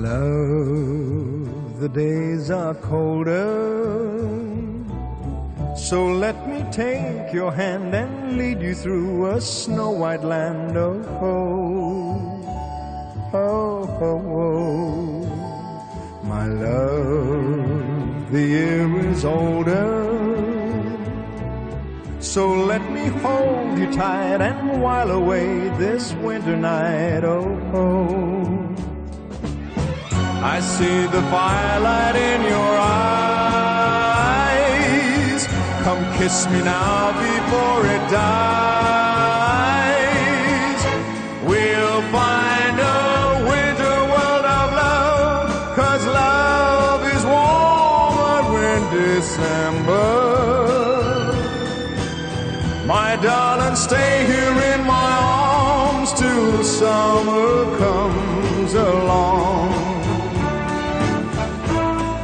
love, the days are colder, so let me take your hand and lead you through a snow-white land. Oh, oh, oh, oh, oh. My love, the year is older, so let me hold you tight and while away this winter night. Oh, oh. I see the firelight in your eyes. Come kiss me now before it dies. We'll find a winter world of love, 'cause love is warmer in December. My darling, stay here in my arms till summer comes along.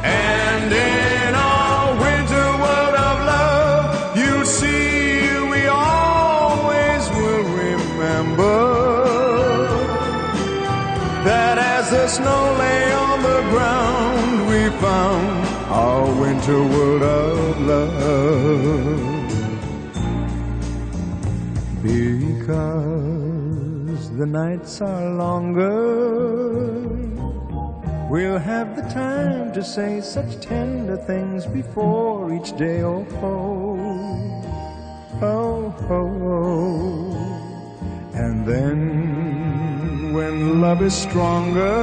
And in our winter world of love, you'll see we always will remember that as the snow lay on the ground, we found our winter world of love. Because the nights are longer, we'll have the time to say such tender things before each day. Oh, oh, oh, oh, oh. And then when love is stronger,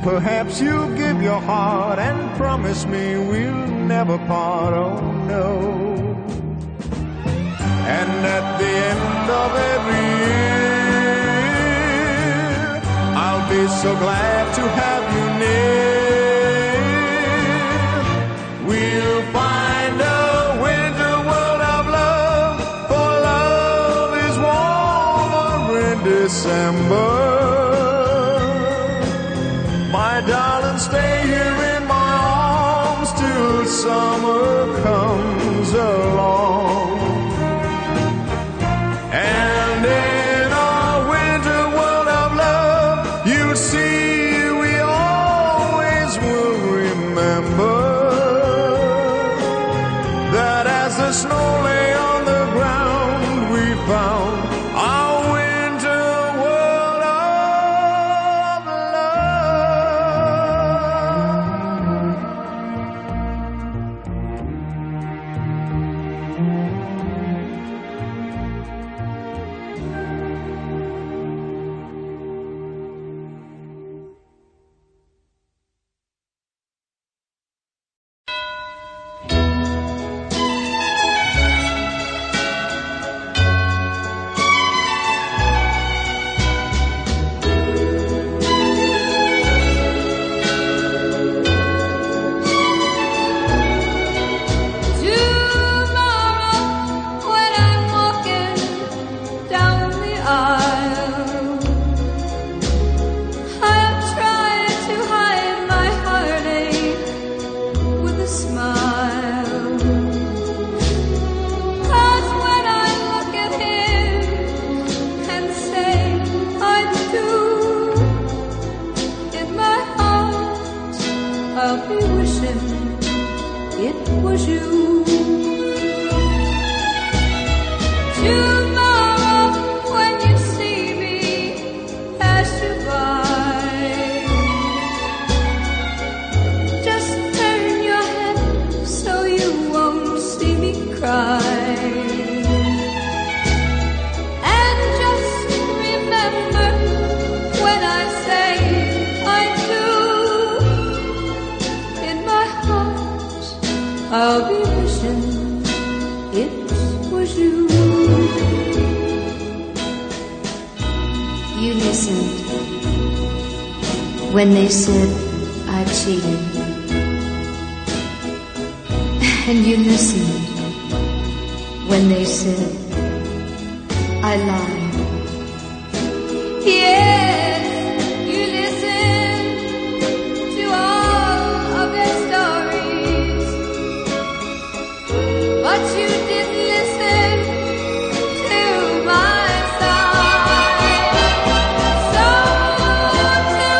perhaps you'll give your heart and promise me we'll never part. Oh, no. And at the end of every year, I'll be so glad to have you near. We'll find a winter world of love, for love is warmer in December. My darling, stay here in my arms till summer comes along. And in our winter world of love, you'll see we always will remember that as the snow lay on the ground, we found our winter world of I'll be wishing it was you. You listened when they said I cheated, and you listened when they said I lied. Yes, you listened to all of their stories, but you didn't listen to my side. So tell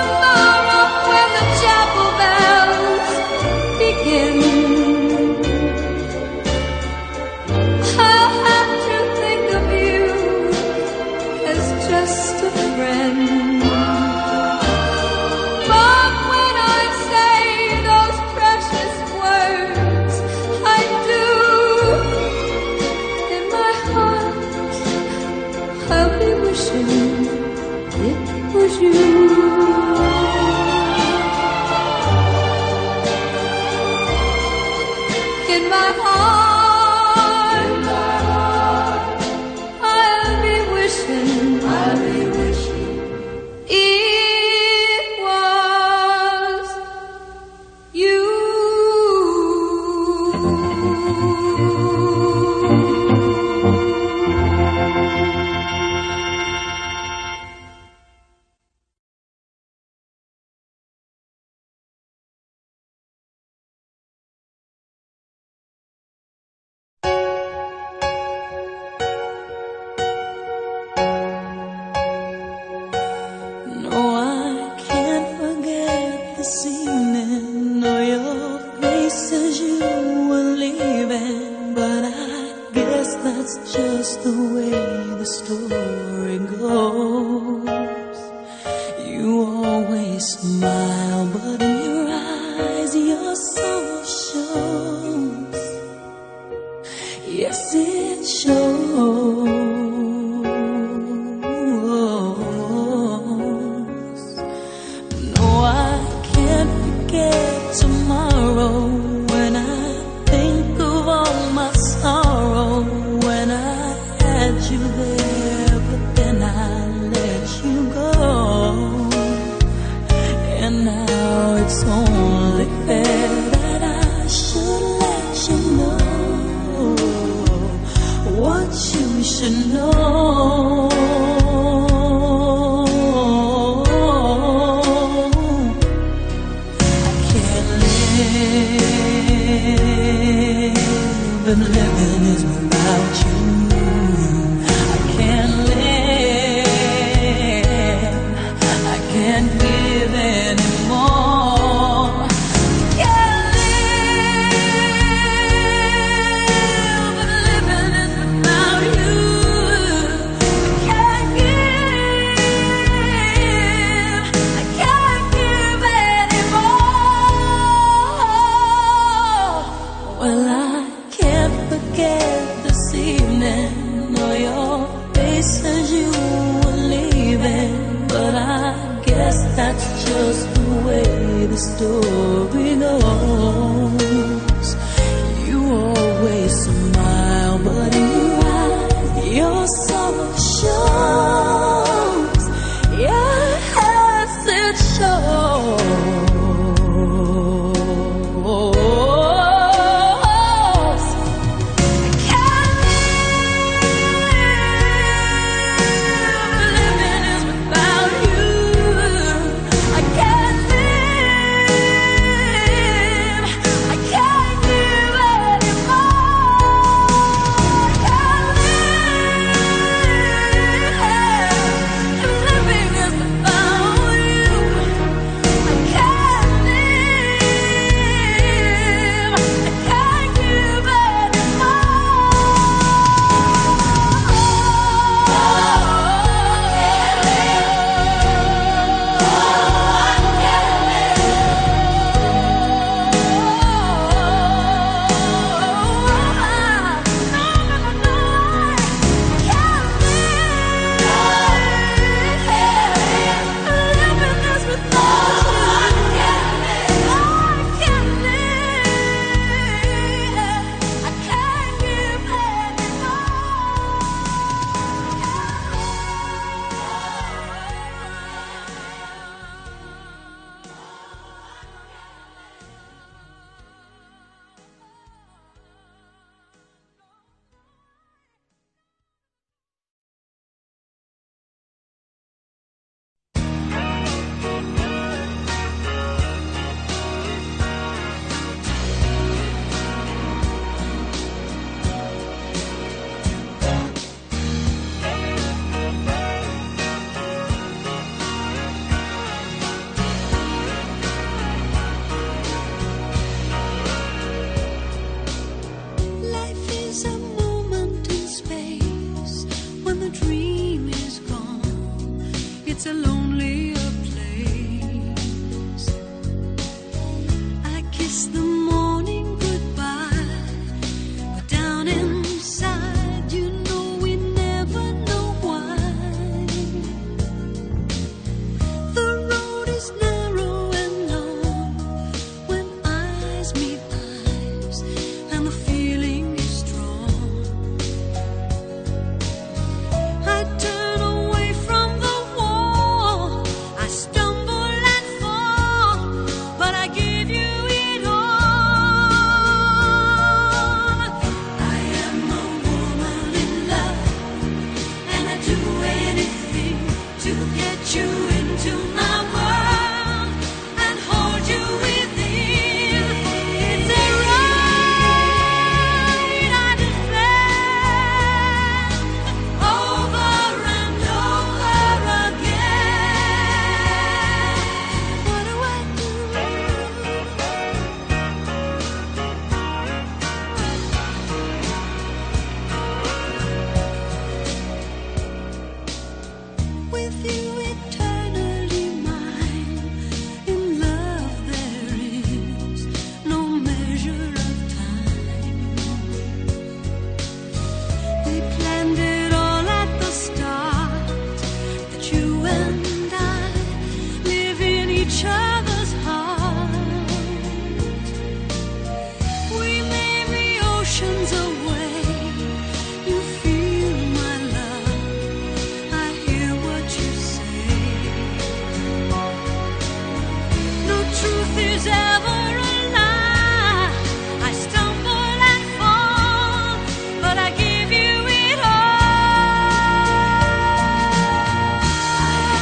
story goes. You always smile, but in your eyes, your sorrow shows. Yes, it shows. It's a lonelier place. I kiss the morning goodbye, but down inside, you know we never know why. The road is narrow and long when eyes meet eyes, and the feeling is strong. I turn away from the wall, I stumble and fall, but I give you it all. I am a woman in love, and I do anything to get you into my world and hold you within. It's a ride I defend over and over again. What do I do? With you eternally mine, in love there is no measure of time. We planned it all at the start, that you and I live in each other's heart. We may be oceans away, you feel my love, I hear what you say. No truth is ever a lie. I stumble and fall, but I give you it all. I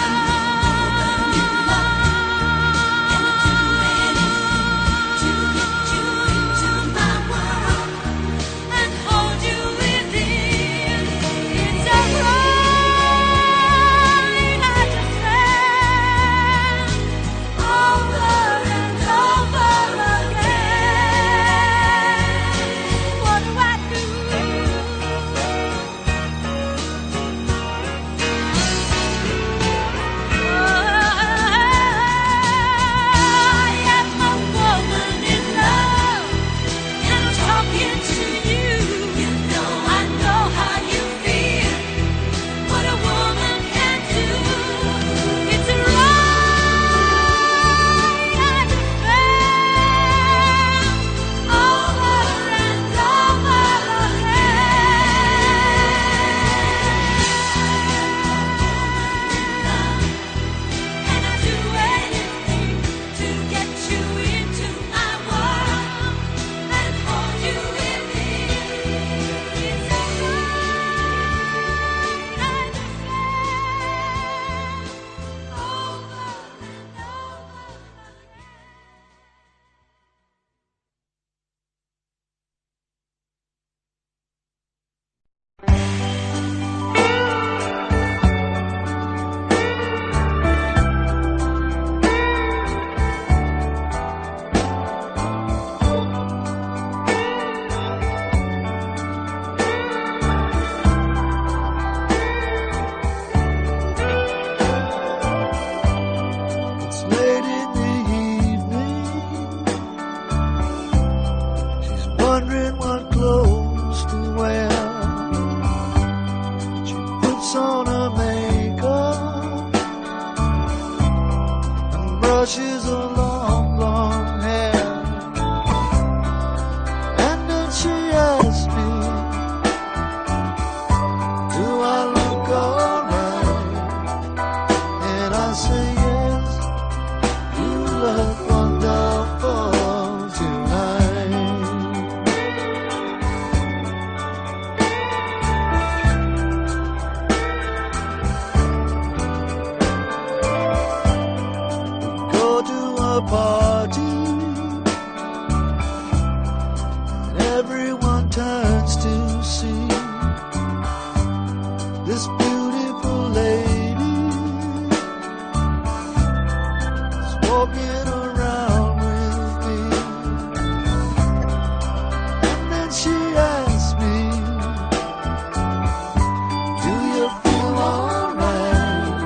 say yes, you look wonderful tonight. Go to a party, and everyone turns to see this beautiful lady is walking around with me. And then she asks me, do you feel alright?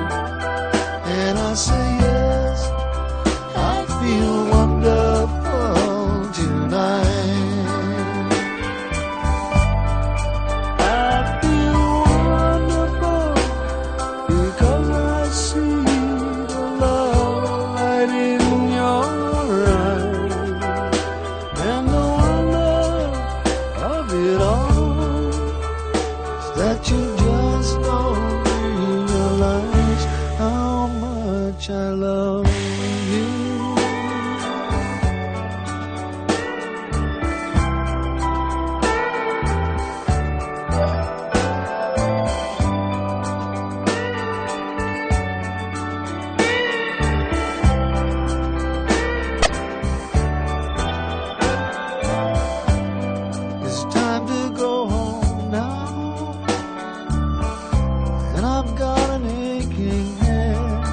And I say yes, I feel wonderful tonight. I feel wonderful because I see the love light in your eyes, and the wonder of it all is that you just don't realize how much I love you. It's time to go home now, and I've got an aching head.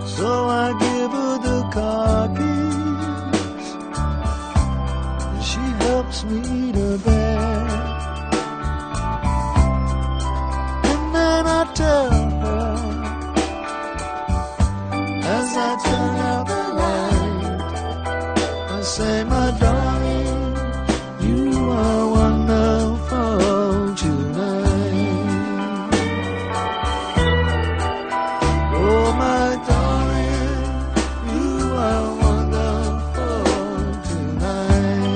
So I give her the car keys, and she helps me to bed. And then I tell her, as I turn out the light, I say, my darling, you are wonderful tonight. Oh, my darling, you are wonderful tonight.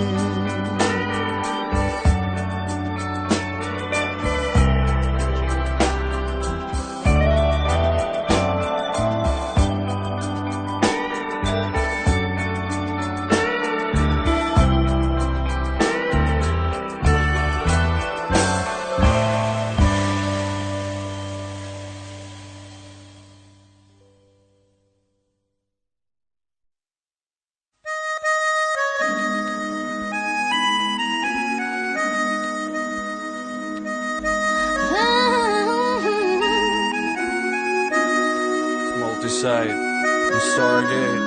It's multi-site. I'm Stargate.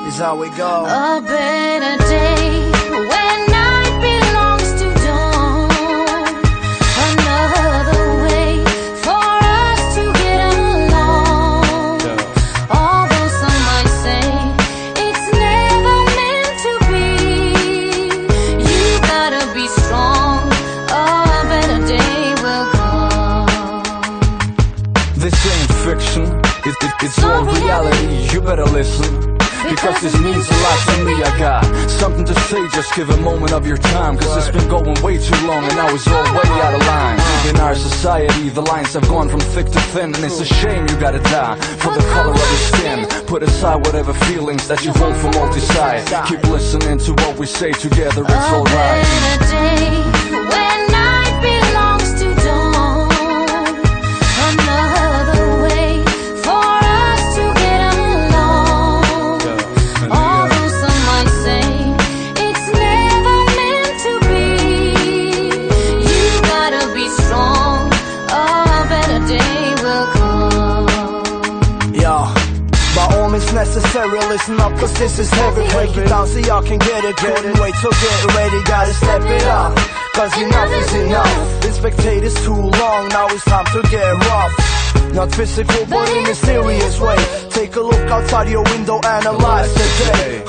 Is how we go. A better day when night belongs to dawn. Another way for us to get along. Although some might say it's never meant to be, you gotta be strong. A better day will come. This ain't fiction, it's all reality. You better listen, because this means a lot to me. I got something to say, just give a moment of your time, cause it's been going way too long and now it's all way out of line. In our society, the lines have gone from thick to thin, and it's a shame you gotta die for the color of your skin. Put aside whatever feelings that you hold for multi-side. Keep listening to what we say together, it's alright. A better day when night belongs to dawn. Another way for us to get along. Although some might say it's never meant to be, you gotta be strong. A better day will come. Yo, by all means necessary, listen up, cause this is heavy. Break it down so y'all can get it. Couldn't wait to get ready, gotta step it up, cause enough is enough. Been spectators too long, now it's time to get rough. Not physical, but in a serious way. Take a look outside your window, analyze the day.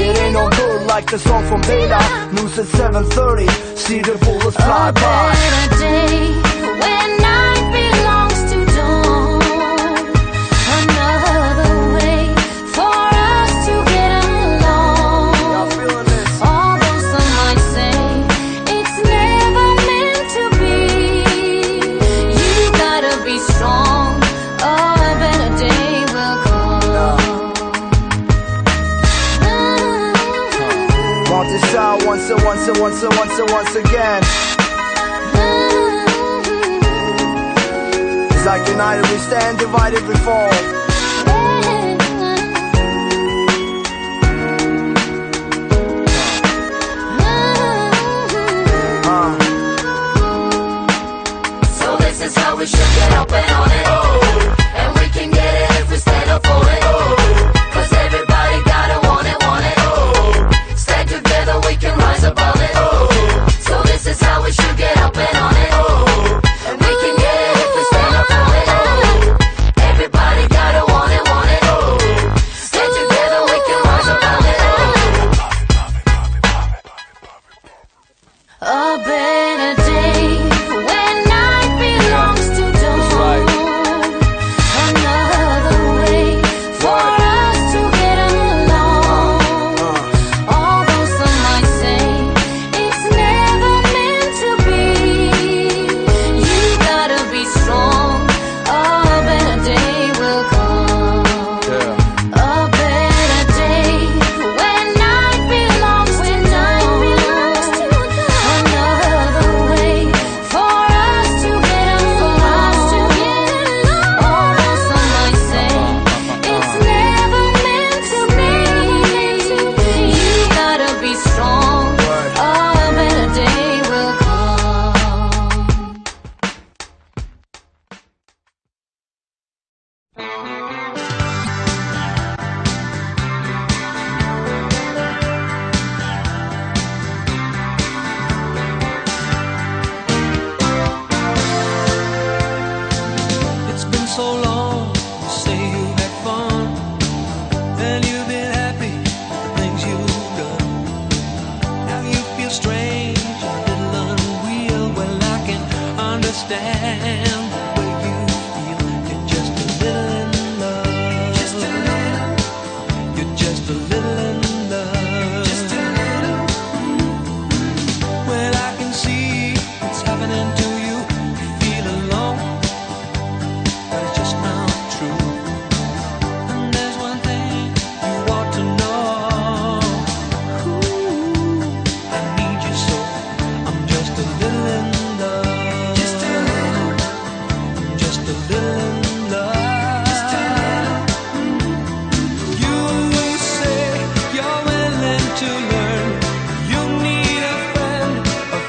It ain't no good like the song from Dana. News at 7:30, see the bullets fly A by. better day when night belongs to dawn. Another way for us to get along. this out once and once and once and once and once again. It's like united we stand, divided we fall. So this is how we should get up and on it. And we can get it if we stand up for it. Cause everybody gotta want it, want it. Stand together, we can rise above it. So this is how we should get up and on it. And we can get it if we stand up for it. Everybody gotta want it, want it. Stand together, we can rise above it. A better day when night belongs to dawn. Another way for us to get along. Although some might say it's never meant to be, you gotta be strong. A better day will come. A better day when night belongs to dawn. Another way for us to get along. Although some might say it's never meant to be, you gotta be strong. A better day will come. It's been so long, you say you had fun, and you've been happy with the things you've done. Now you feel strange, a little unreal. Well, I can understand the way you feel. You're just a little in love. Just a little. You're just a little in love. Just a little. Well, I can see what's happening to you. You feel alone. That's just not true. And there's one thing you ought to know. I need you so. I'm just a little in love. Just a little. I'm just a little in love. Just a little. You say you're willing to learn. You need a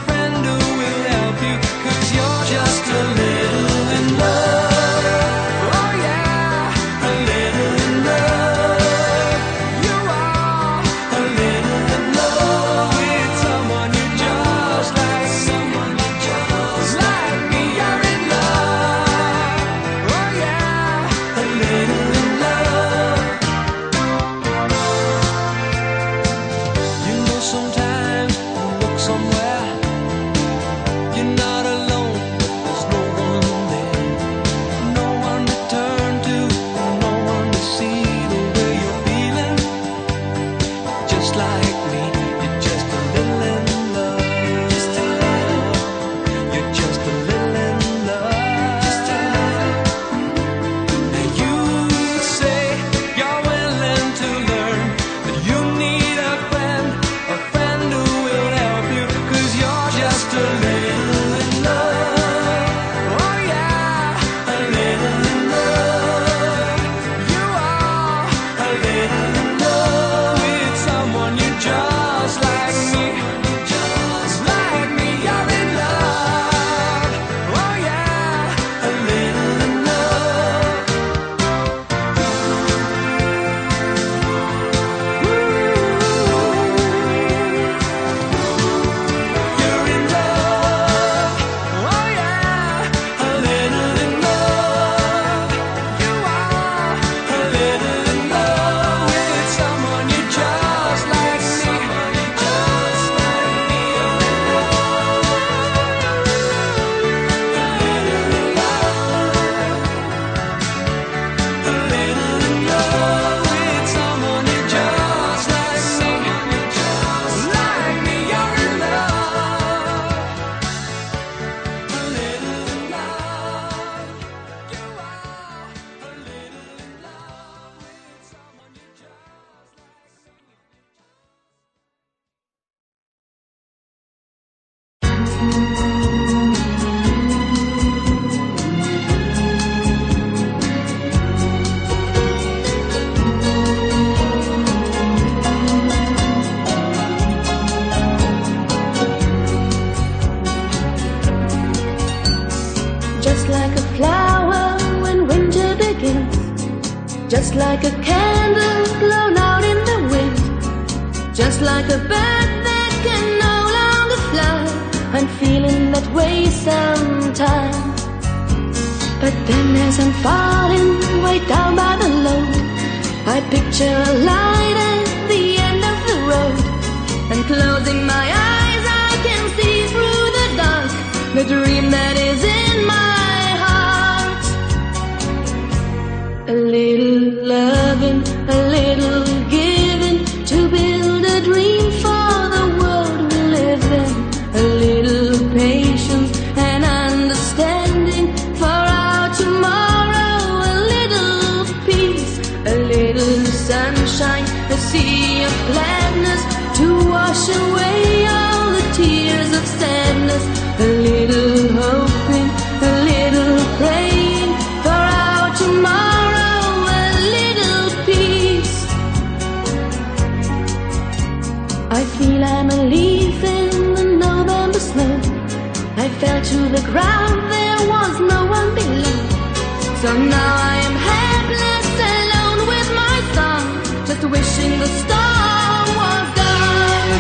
friend who will help you. 'Cause you're just a little in love. Oh yeah, a little in love. You are a little in love with someone you just like. Someone you just like me. You're in love. Oh yeah, a little in love. You know sometimes you look somewhere, you're not alone, there's no one there. No one to turn to, no one to see the way you're feeling. Just like me, you're just a little in love. Just a little. You're just a little in love. Just a little. Now you say you're willing to learn, that you need a friend who will help you. 'Cause you're just a little in love. Oh yeah, a little in love. You are a little in love with someone you just just like a candle blown out in the wind, just like a bird that can no longer fly. I'm feeling that way sometimes. But then as I'm falling way down by the load, I picture a light at the end of the road, and closing my eyes I can see through the dark the dream that is in my heart. A little loving, a little giving, to build a dream for the world we live in. A little patience and understanding for our tomorrow. A little peace, a little sunshine, a sea of gladness to wash away all the tears of sadness. A little hoping, a little praying for our tomorrow. A little peace. I feel I'm a leaf in the November snow. I fell to the ground, there was no one below. So now I am helpless, alone with my song, just wishing the storm was gone.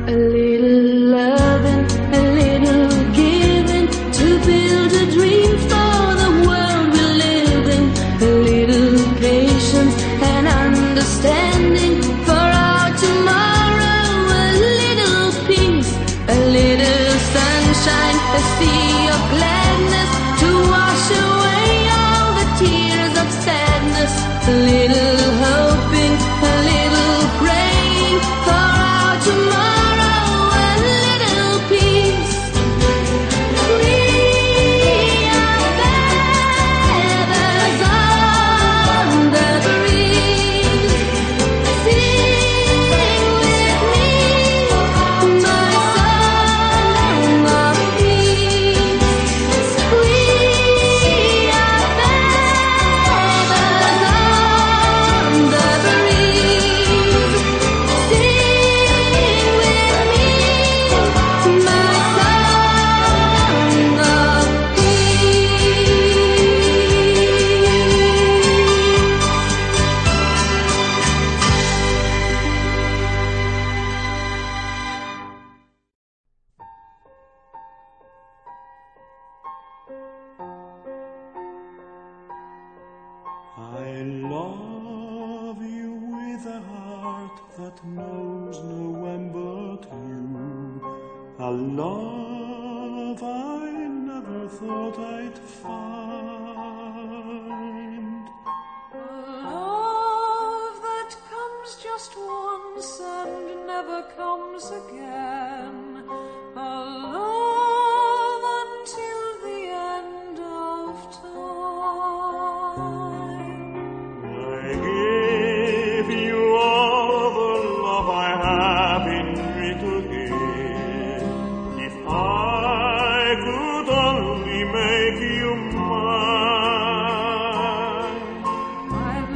A little loving, a little giving, to build a dream for the world we live in. A little patience and understanding for our tomorrow. A little peace, a little sunshine, a sea of gladness to wash away all the tears of sadness. A little hoping, a little praying for our tomorrow. A little peace. We are feathers on the breeze. Sing with me my song of peace. We are feathers on the breeze. Sing with me my song of I love you with a heart that knows November too. A love I never thought I'd find. Love that comes just once and never comes again. A love until the end of time. I gave you all the love I have in me to give. If I could only make you mine. I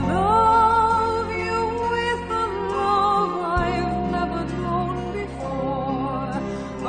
love you with a love I've never known before. A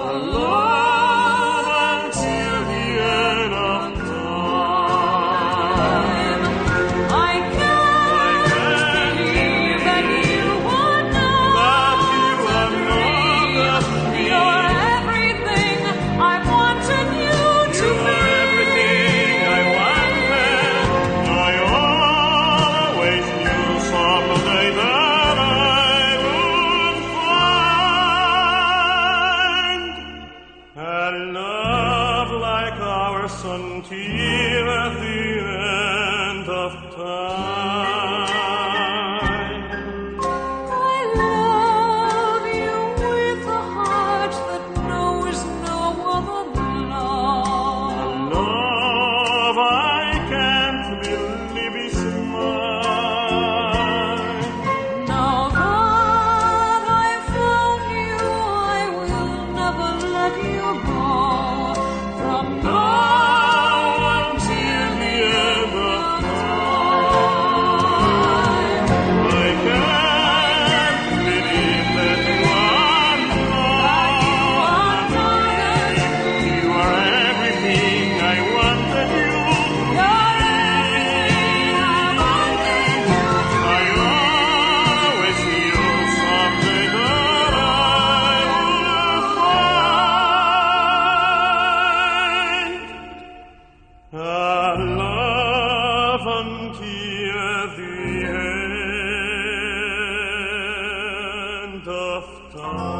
of time.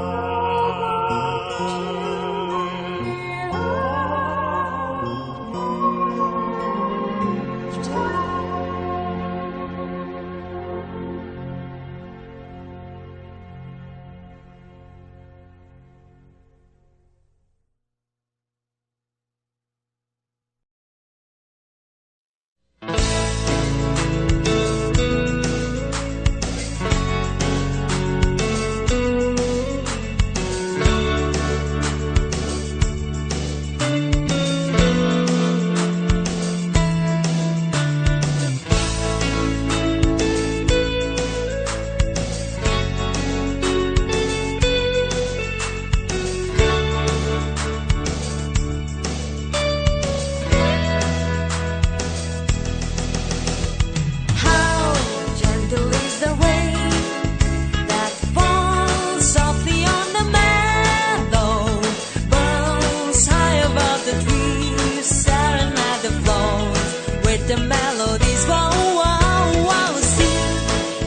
The melodies, wow, wow, wow. See,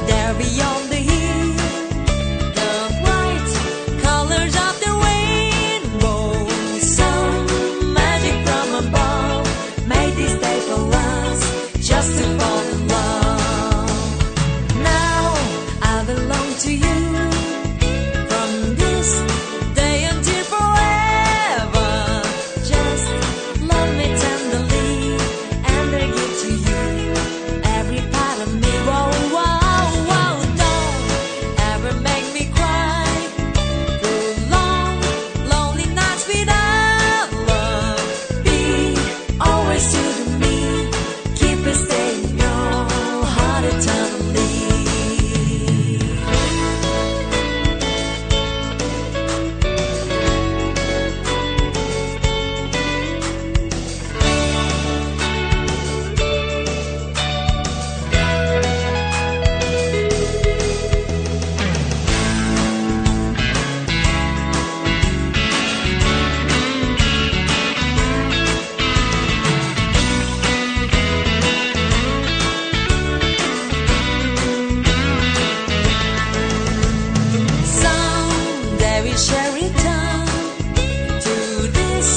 there beyond the hill, the bright colors of the rainbow. Some magic from above made this day for us just to fall in love. Now I belong to you from this day until forever. Just love me tenderly and I give to you every part of me. Whoa, whoa, whoa. Don't ever make me cry through long, lonely nights without love. Be always true to me. Keep it staying in your heart eternally. Someday we shall return to this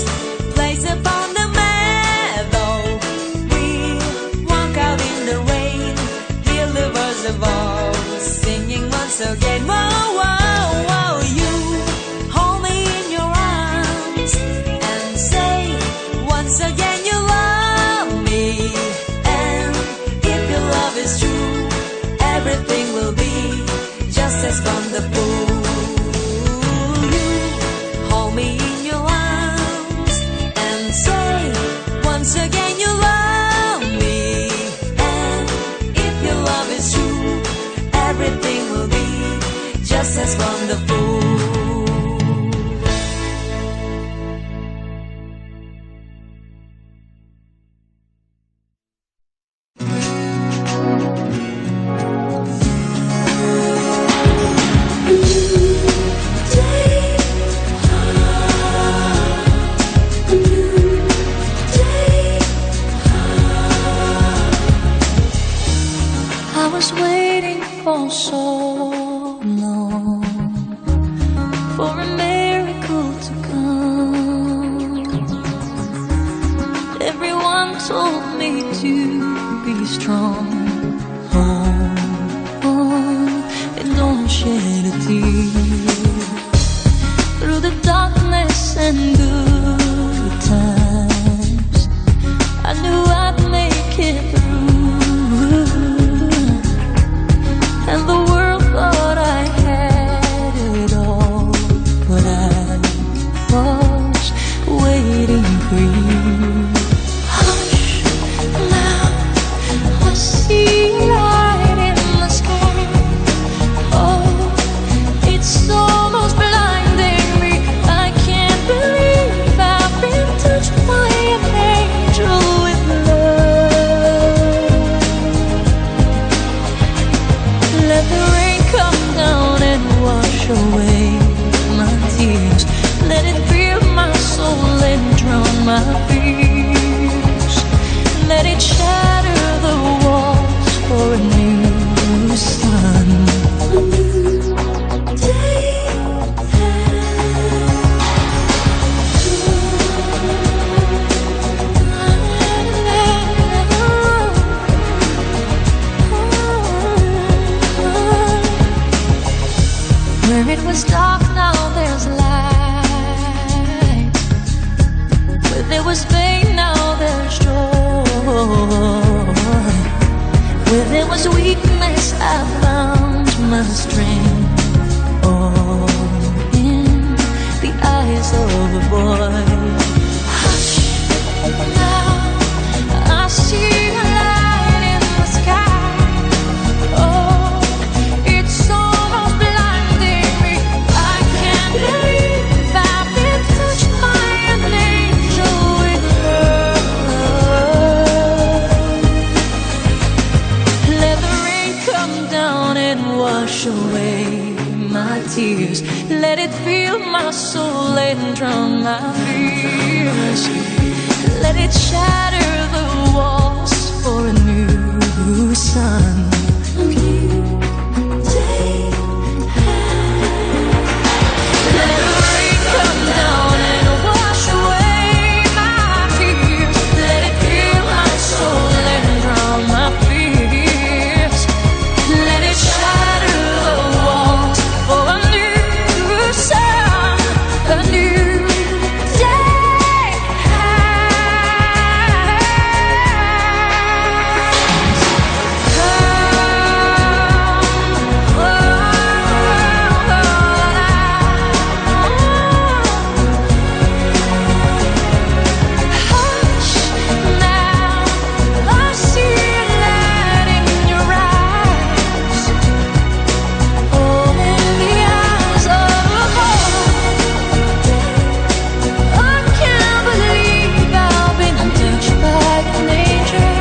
place upon the meadow. We'll walk out in the rain, hear the birds of all singing once again. Whoa, whoa, whoa. You hold me in your arms and say once again you love me. And if your love is true, everything will be just as wonderful. You hold me in your arms and say once again you love me. And if your love is true, everything will be just as wonderful. I was waiting for so long for a miracle to come. Everyone told me to be strong. And don't shed a tear. Through the darkness and good times, I knew I'd make it through. And the world thought I had it all, but I was waiting for you. Hush, now I see light in the sky. Oh, it's almost blinding me. I can't believe I've been touched by an angel with love. Let the rain come down and wash away my tears. Let it fill my soul and drown my fears. Let it shatter the walls for a new sun. A new day. Where it was dark, now there's light. Where there was pain, now there's joy. Where there was weakness, I found my strength. Oh, in the eyes of a boy. Hush, now I see a light in the sky. Oh, it's almost blinding me. I can't believe I've been touched by an angel with love. Let the rain come down and wash away my tears. Let it fill my soul and drown my fears. Let it shatter the walls for a new sun. A new day. Let the rain come down and wash away my tears. Let it fill my soul and drown my fears. Let it shatter the walls for a new sun, a new day. Hush, now I see a light in your eyes. Oh, in the eyes of a boy. I can't believe I've been touched by an angel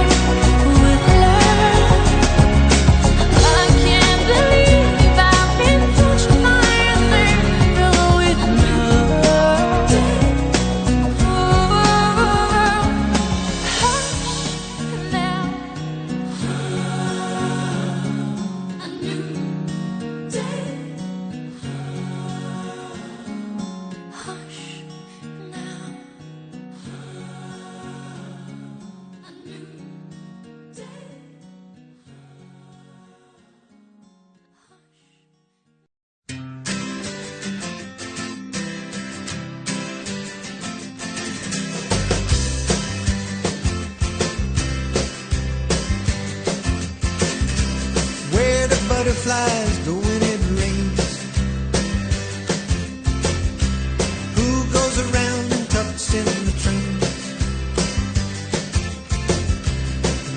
with love. I can't believe I've been touched by an angel with love. Hush now. A new day. Hush now. A new day. Where the butterflies go when it rains? Who goes around and tucks in the trains?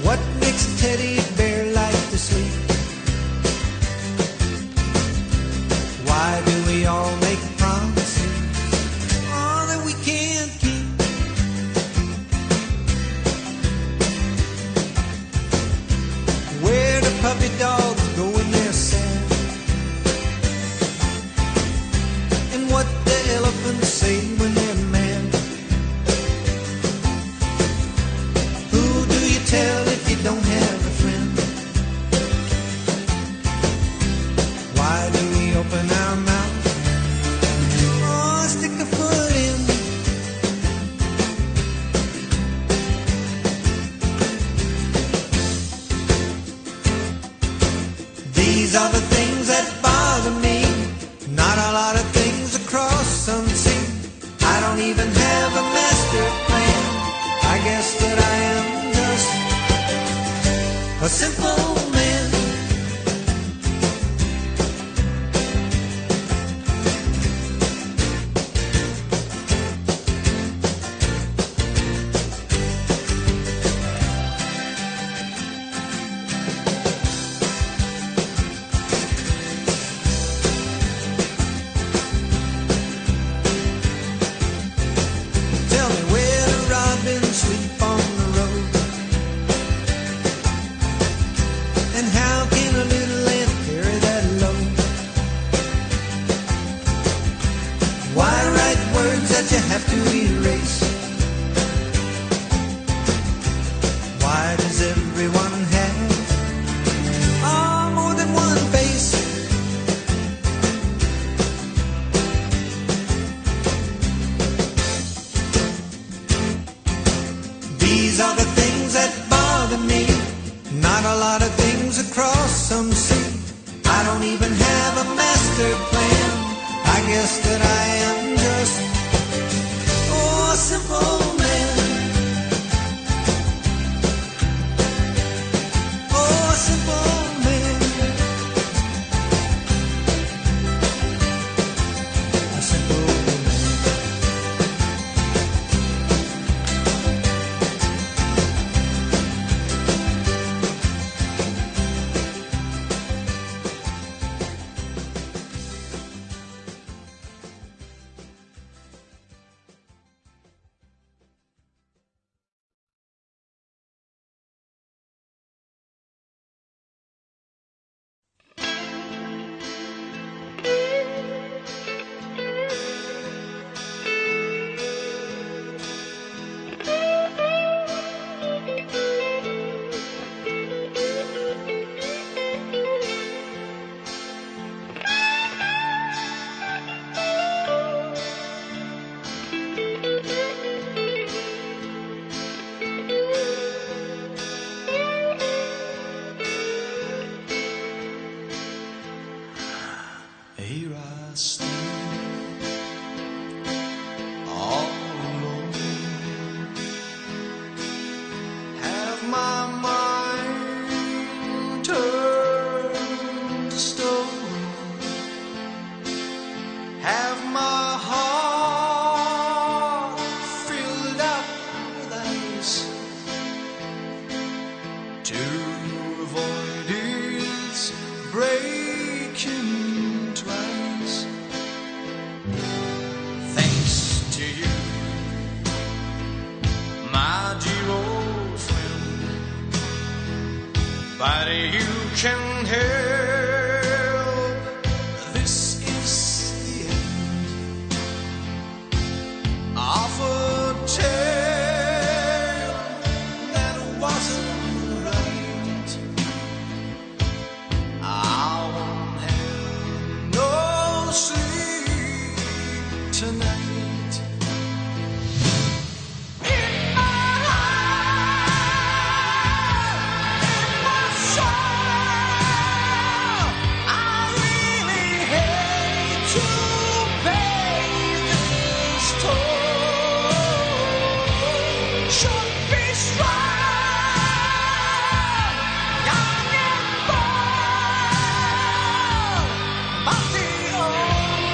What makes a teddy bear like to sleep? Why do we all make promises that we can't keep? Where do puppy dogs go when they're sad? And what the elephants say when they're mad? Who do you tell if you don't have a friend? Why do we open our mouth or stick a foot in? These are the things that bother me. Not a lot of things across some sea. I don't even have a master plan. I guess that I am just a simple man. Tell me, where do robins sleep on the road? And how can a little ant carry that load? Why write words that you have to erase? Why does everyone have more than one face? These are the things that bother me. Not a lot of things across some sea. I don't even have a master plan. guess that I am just a simple man. Oh, a simple man. A simple man. Here I stand, all alone. Have my mind turned to stone. Have my heart filled up with ice to avoid its breaking twice. Thanks to you, my dear old friend, but you can help. This is the end of a tale that wasn't right. I won't have no sleep tonight. In my heart, in my soul, I really hate to pay this toll. Should be strong, young and bold, but the only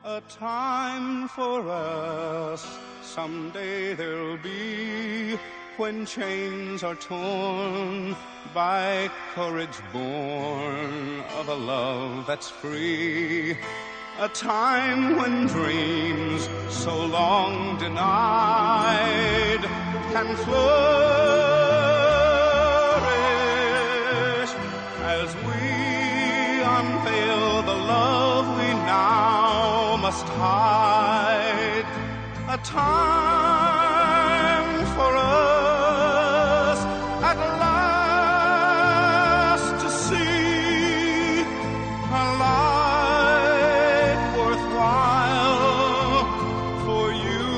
A time for us, someday there'll be, when chains are torn by courage born of a love that's free. A time when dreams so long denied can flourish as we unveil the love we now must hide. A time for us at last to see a life worthwhile for you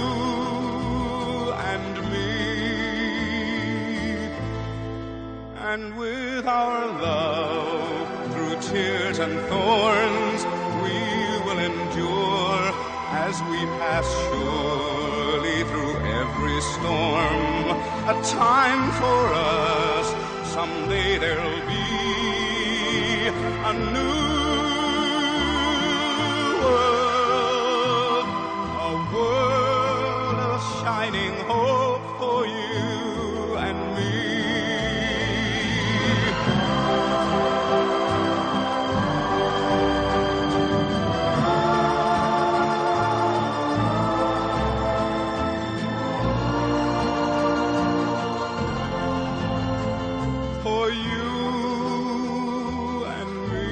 and me. And with our love through tears and thorns we will endure as we pass surely through every storm. A time for us, someday there'll be a new world, a world of shining hope for you and me. For you and me.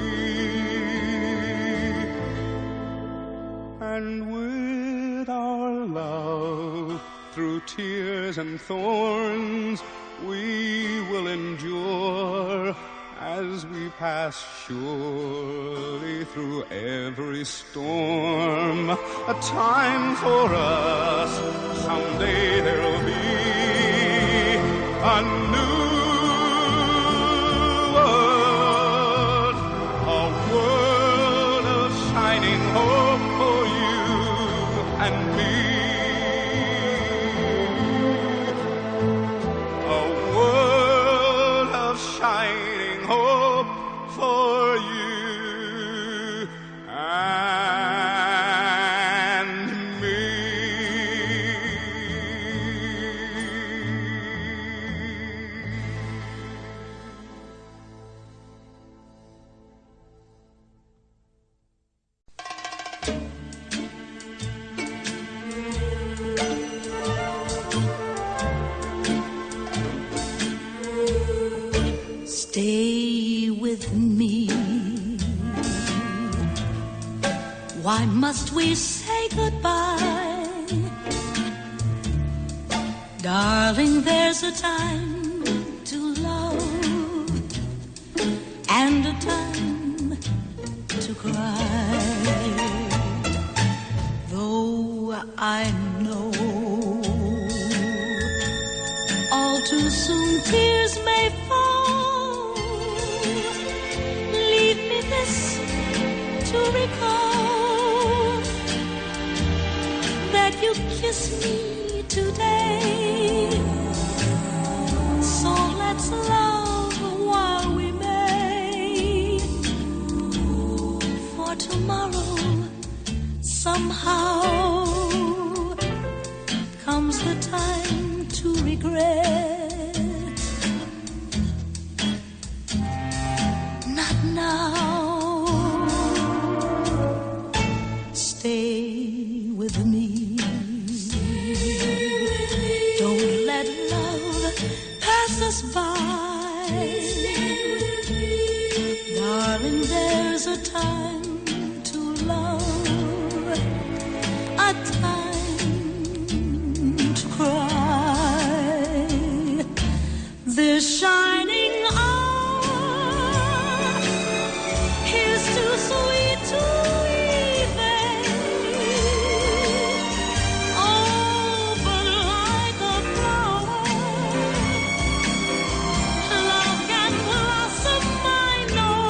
And with our love through tears and thorns we will endure as we pass surely through every storm. A time for us, someday there'll be a new world, a world of shining hope for you and me. A world of shining hope for you and me. Stay with me. Why must we say goodbye? Darling, there's a time to love and a time to cry. Though I know all too soon tears may fall, leave me this to recall, that you kiss me today. So let's love while we may, for tomorrow somehow comes the time to regret. Not now. Stay with me. Don't let love pass us by. Darling, there's a time to love, a time to cry. This shining hour is too sweet to evade. Oh, but like a flower, love can blossom, I know,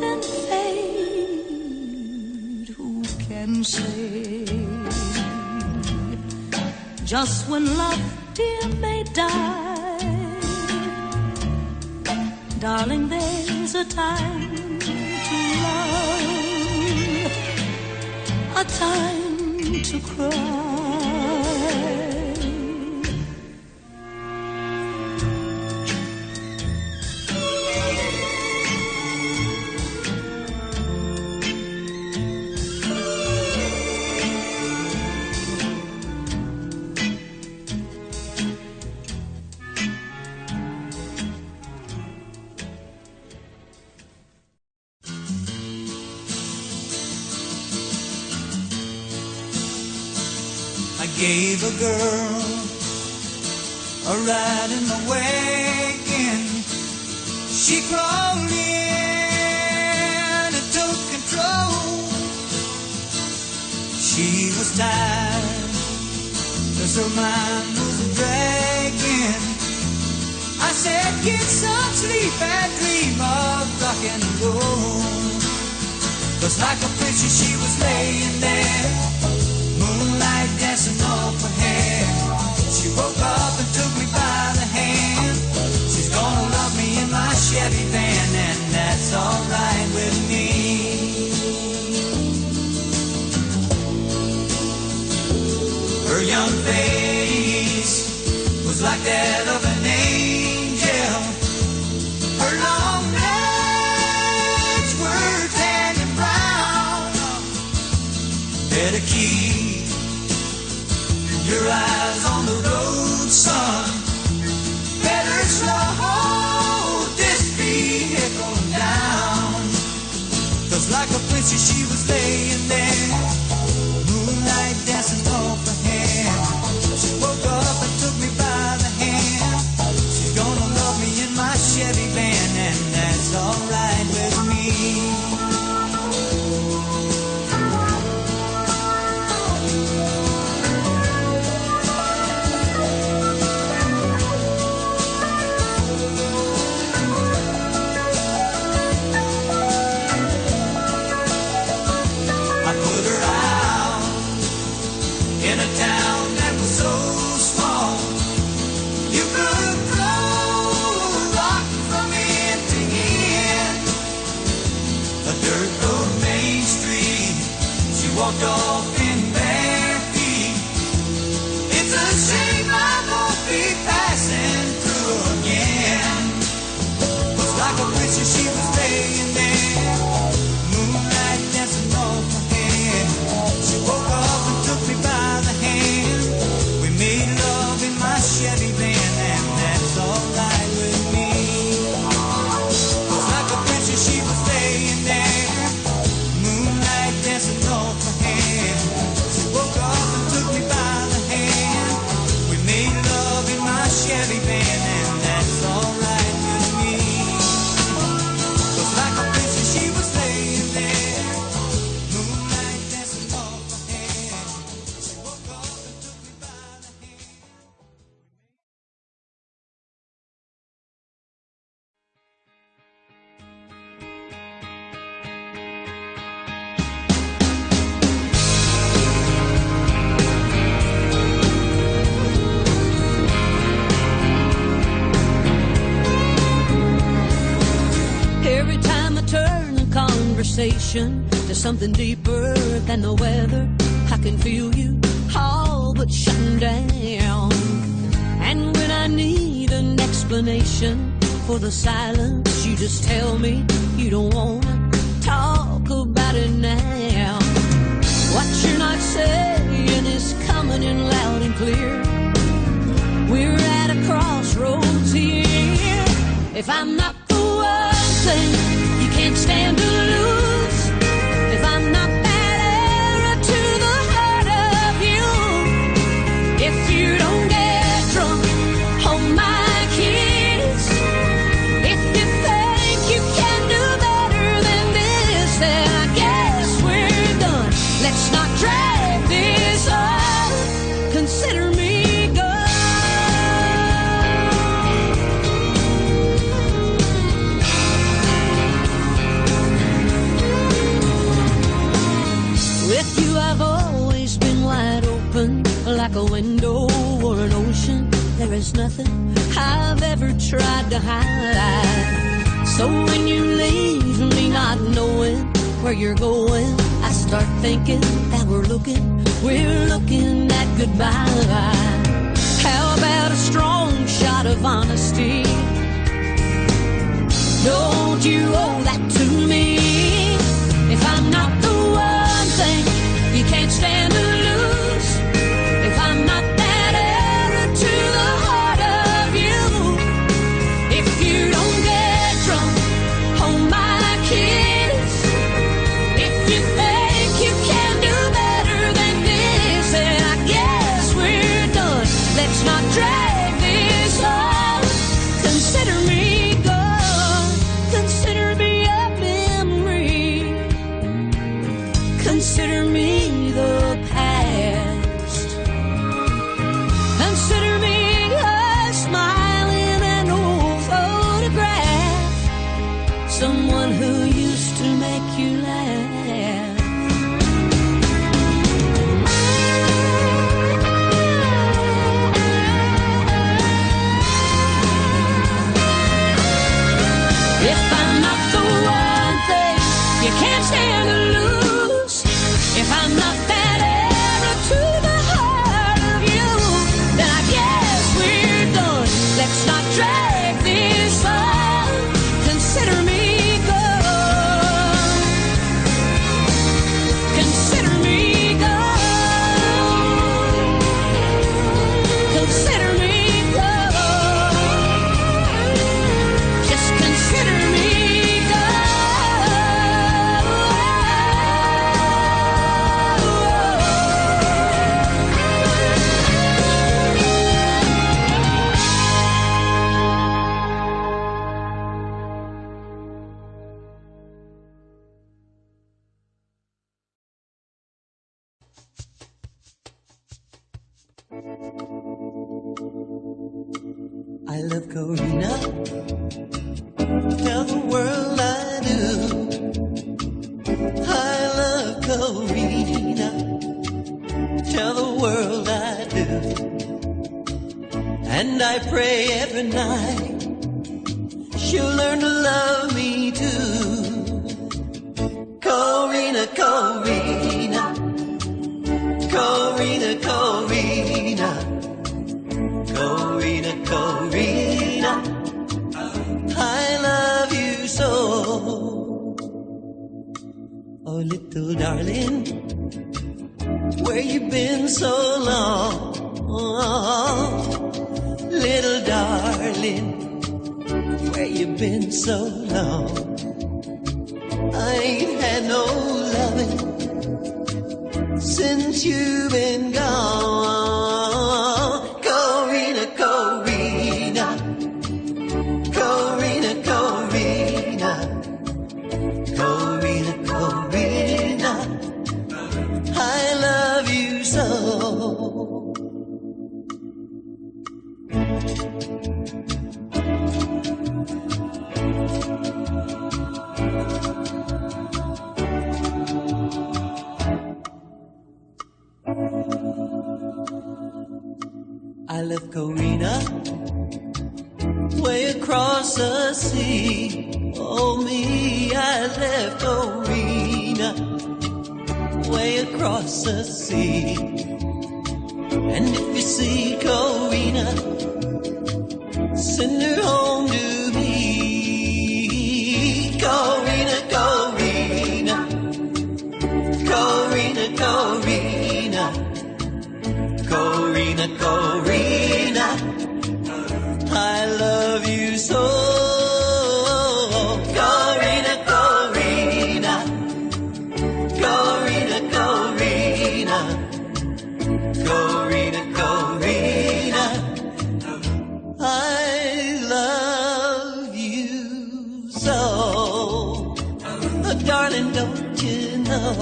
then fade. Who can say? Just when love, dear, may die, darling, there's a time to love a time to cry. I gave a girl a ride in the wagon. She crawled in and took control. She was tired, 'cause her mind was dragging. I said, get some sleep and dream of rock and roll. 'Cause like a princess she was laying there, moonlight dancing off her hair. She woke up and took me by the hand. She's gonna love me in my Chevy van, and that's alright with me. Her young face was like that of an angel. Her long legs were tan and brown. Better keep your eyes on the road, son. Better slow this vehicle down. 'Cause like a princess she was laying there, moonlight dancing off her hair. She woke up and took me by the hand. She's gonna love me in my Chevy van, and that's alright with me. I put her out in a town that was so small. You could throw rock from end to end. A dirt road main street, she walked off in bare feet. It's a shame I won't be passing through again. 'Cause like a princess she was laying there, moonlight dancing off her hair. She woke up and took me by the hand. We made love in my Chevy van, and that's alright with me. 'Cause like a princess she was laying there, moonlight dancing off her hair. She woke up and took me by the hand. We made love in my Chevy van, and that's alright with me. 'Cause like a princess she was laying there, moonlight dancing off her hair. She woke up and took me by the hand. Every time I turn the conversation to something deeper than the weather, I can feel you all but shutting down. And when I need an explanation for the silence, you just tell me you don't wanna talk about it now. What you're not saying is coming in loud and clear. We're at a crossroads here. If I'm not the one thing you can't stand to lose, if I'm not that arrow to the heart of you, if you don't get drunk on my kids, if you think you can do better than this, then I guess we're done. Let's not drag this on. Consider me gone. With you I've always been wide open, like a window or an ocean. There is nothing I've ever tried to hide. So when you leave me not knowing where you're going, I I start thinking that we're looking at goodbye. How about a strong shot of honesty? Don't you owe that to me? If I'm not the one thing you can't stand to lose, if I'm not that arrow to the heart of you, if you don't get drunk on my kiss, if you think you can do better than this, then I guess we're done. Let's not drag this on. Consider me gone. Consider me a memory. Consider me the past. Consider me a smile in an old photograph. Someone who used to make you laugh. If I'm not the one thing you can't stand to lose, if I'm not that arrow to the heart of you, then I guess we're done. Let's not drag this on. Consider me gone. Consider me gone. Consider me gone. Just consider me I love Corina. Tell the world I do. I love Corina. Tell the world I do. And I pray every night she'll learn to love me too. Corina, Corina. Corina, Corina. Corina, Corina, I love you so. Oh, little darling, where you been so long? Little darling, where you been so long? I ain't had no loving since you've been gone. Corina, Corina, Corina, Corina, Corina, Corina, I love you so. I left Corina way across the sea. Oh me, I left Corina way across the sea. And if you see Corina, send her home to me. Corina, Corina, Corina, Corina, Corina, Corina, I love you so. Corina, Corina, Corina, Corina, Corina, Corina, I love you so. Oh, darling, don't you know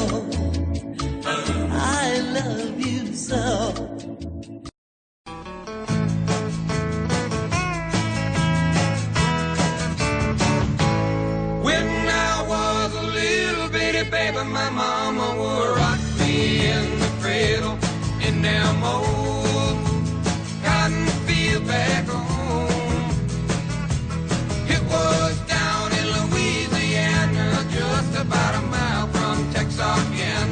I love you so. Baby, my mama would rock me in the cradle in them old cotton field back home. It was down in Louisiana, just about a mile from Texarkana.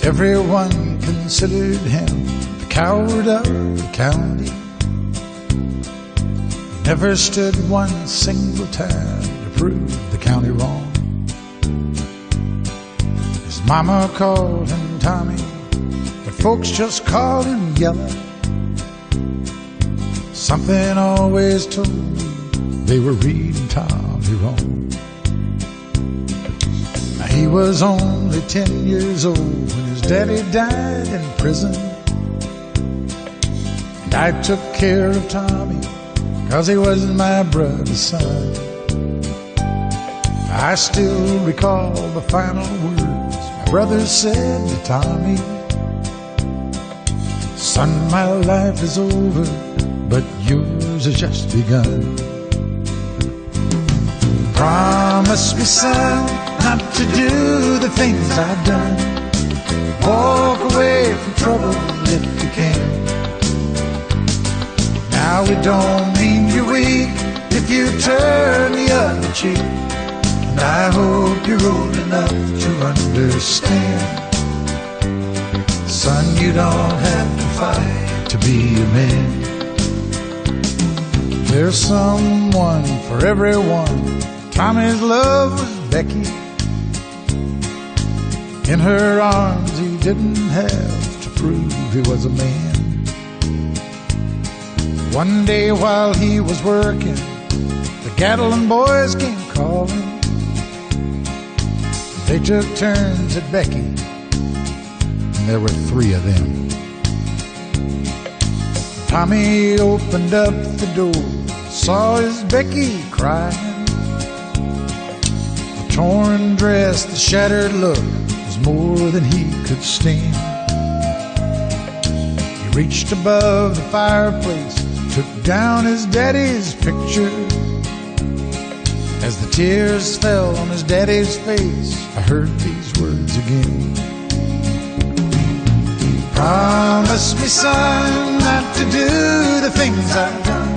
Everyone considered him the coward of the county. He never stood one single time to prove the county wrong. His mama called him Tommy, but folks just called him Yellow. Something always told me they were reading Tommy wrong. Now, he was only 10 years old when his daddy died in prison. And I took care of Tommy 'cause he was my brother's son. I still recall the final words my brother said to Tommy. Son, my life is over, but yours has just begun. Promise me, son, not to do the things I've done. Walk away from trouble if you can. Now it don't mean you're weak if you turn the other cheek. And I hope you're old enough to understand. Son, you don't have to fight to be a man. There's someone for everyone. Tommy's love was Becky. In her arms he didn't have to prove he was a man. One day while he was working, the Gatlin boys came calling. They took turns at Becky, and there were 3 of them. Tommy opened up the door, saw his Becky crying. The torn dress, the shattered look was more than he could stand. He reached above the fireplace, took down his daddy's picture. As the tears fell on his daddy's face, I heard these words again. Promise me, son, not to do the things I've done.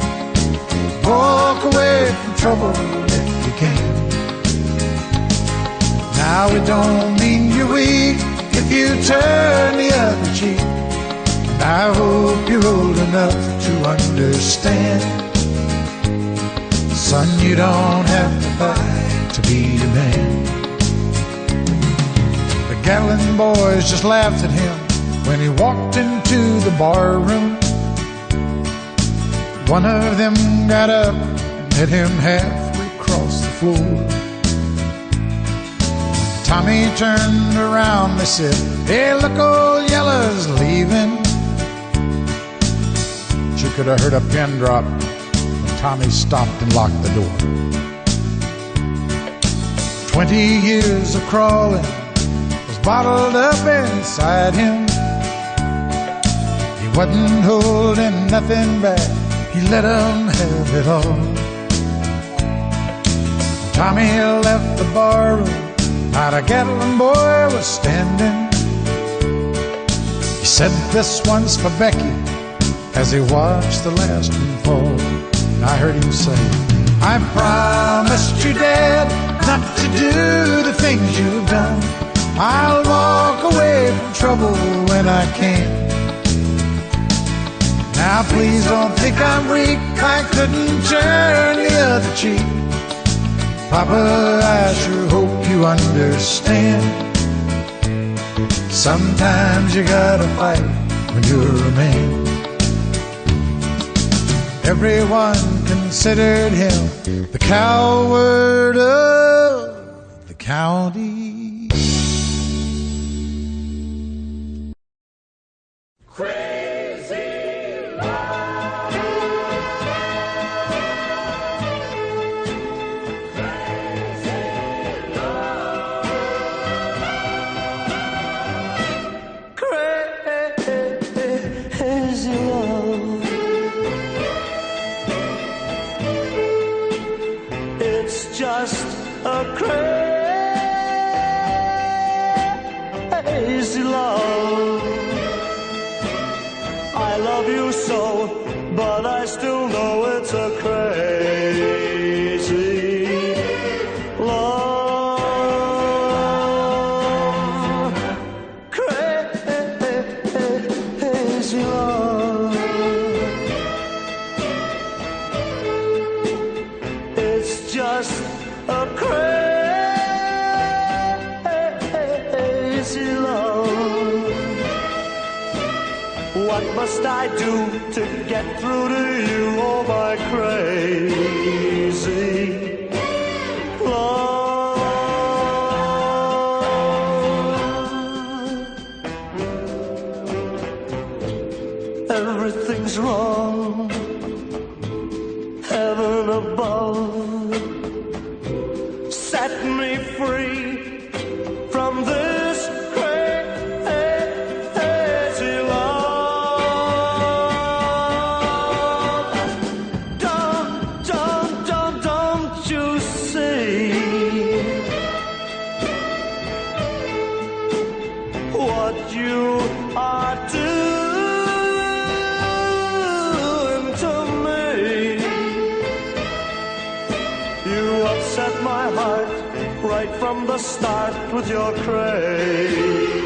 Walk away from trouble if you can. Now it don't mean you're weak if you turn the other cheek. And I hope you're old enough to understand. Son, you don't have to fight to be a man. The Gatlin boys just laughed at him when he walked into the bar room. One of them got up and met him halfway across the floor. Tommy turned around, they said, "Hey, look, old Yellow's leaving." She could have heard a pin drop when Tommy stopped and locked the door. 20 years of crawling was bottled up inside him. He wasn't holding nothing back, he let him have it all. Tommy left the barroom, not a Gatlin boy was standing. He said, "This one's for Becky," as he watched the last one fall. And I heard him say, "I promised you, Dad, not to do the things you've done. I'll walk away from trouble when I can. Now please don't think I'm weak, I couldn't turn the other cheek. Papa, I sure hope you understand. Sometimes you gotta fight when you're a man." Everyone considered him the coward of the county. Just a crazy What must I do to get through to you, oh my crazy love? Everything's wrong, heaven above set me free from this crazy love. Don't you see what you are doing to me? You upset my heart right from the start with your crazy